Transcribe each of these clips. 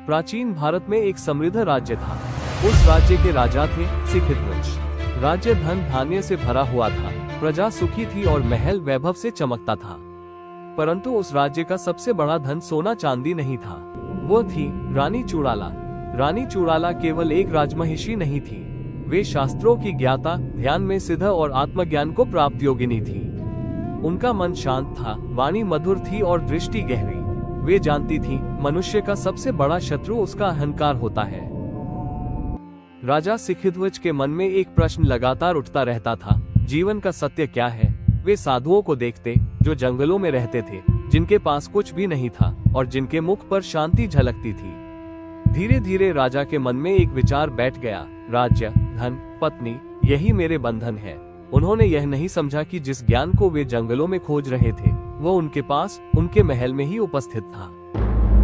प्राचीन भारत में एक समृद्ध राज्य था। उस राज्य के राजा थे सिखिध्वज। राज्य धन धान्य से भरा हुआ था, प्रजा सुखी थी और महल वैभव से चमकता था। परंतु उस राज्य का सबसे बड़ा धन सोना चांदी नहीं था, वो थी रानी चुड़ाला। रानी चुड़ाला केवल एक राजमहिषी नहीं थी, वे शास्त्रों की ज्ञाता, ध्यान में सिद्ध और आत्मज्ञान को प्राप्त योगिनी थी। उनका मन शांत था, वाणी मधुर थी और दृष्टि गहरी। वे जानती थी मनुष्य का सबसे बड़ा शत्रु उसका अहंकार होता है। राजा सिखिध्वज के मन में एक प्रश्न लगातार उठता रहता था, जीवन का सत्य क्या है। वे साधुओं को देखते जो जंगलों में रहते थे, जिनके पास कुछ भी नहीं था और जिनके मुख पर शांति झलकती थी। धीरे धीरे राजा के मन में एक विचार बैठ गया, राज्य, धन, पत्नी, यही मेरे बंधन है। उन्होंने यह नहीं समझा कि जिस ज्ञान को वे जंगलों में खोज रहे थे वो उनके पास, उनके महल में ही उपस्थित था।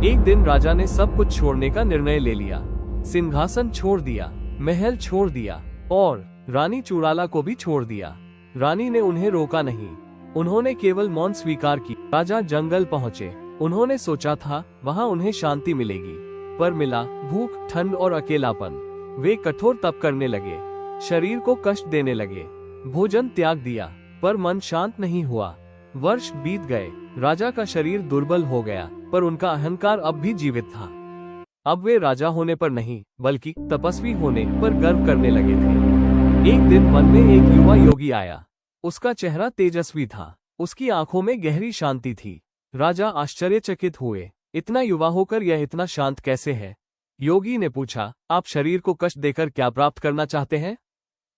एक दिन राजा ने सब कुछ छोड़ने का निर्णय ले लिया। सिंहासन छोड़ दिया, महल छोड़ दिया और रानी चुड़ाला को भी छोड़ दिया। रानी ने उन्हें रोका नहीं, उन्होंने केवल मौन स्वीकार की। राजा जंगल पहुँचे। उन्होंने सोचा था वहाँ उन्हें शांति मिलेगी, पर मिला भूख, ठंड और अकेलापन। वे कठोर तप करने लगे, शरीर को कष्ट देने लगे, भोजन त्याग दिया, पर मन शांत नहीं हुआ। वर्ष बीत गए, राजा का शरीर दुर्बल हो गया, पर उनका अहंकार अब भी जीवित था। अब वे राजा होने पर नहीं, बल्कि तपस्वी होने पर गर्व करने लगे थे। एक दिन वन में एक युवा योगी आया। उसका चेहरा तेजस्वी था, उसकी आंखों में गहरी शांति थी। राजा आश्चर्यचकित हुए, इतना युवा होकर यह इतना शांत कैसे है। योगी ने पूछा, आप शरीर को कष्ट देकर क्या प्राप्त करना चाहते हैं।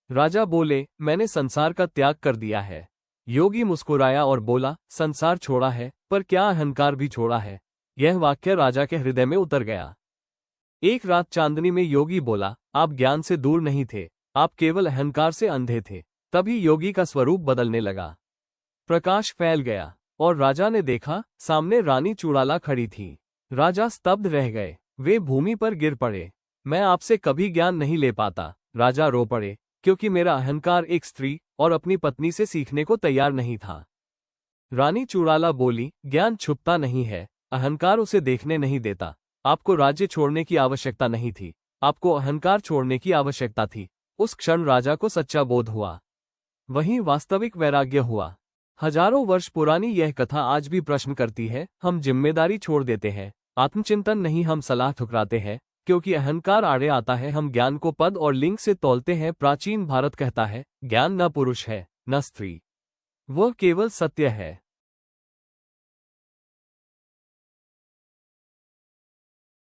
राजा बोले, मैंने संसार का त्याग कर दिया है। योगी मुस्कुराया और बोला, संसार छोड़ा है, पर क्या अहंकार भी छोड़ा है। यह वाक्य राजा के हृदय में उतर गया। एक रात चांदनी में योगी बोला, आप ज्ञान से दूर नहीं थे, आप केवल अहंकार से अंधे थे। तभी योगी का स्वरूप बदलने लगा, प्रकाश फैल गया और राजा ने देखा सामने रानी चुड़ाला खड़ी थी। राजा स्तब्ध रह गए, वे भूमि पर गिर पड़े। मैं आपसे कभी ज्ञान नहीं ले पाता। राजा रो पड़े, क्योंकि मेरा अहंकार एक स्त्री और अपनी पत्नी से सीखने को तैयार नहीं था। रानी चुड़ाला बोली, ज्ञान छुपता नहीं है, अहंकार उसे देखने नहीं देता। आपको राज्य छोड़ने की आवश्यकता नहीं थी, आपको अहंकार छोड़ने की आवश्यकता थी। उस क्षण राजा को सच्चा बोध हुआ, वहीं वास्तविक वैराग्य हुआ। हजारों वर्ष पुरानी यह कथा आज भी प्रश्न करती है, हम जिम्मेदारी छोड़ देते हैं, आत्मचिंतन नहीं, हम सलाह ठुकराते हैं, क्योंकि अहंकार आड़े आता है। हम ज्ञान को पद और लिंग से तौलते हैं। प्राचीन भारत कहता है, ज्ञान न पुरुष है न स्त्री, वह केवल सत्य है।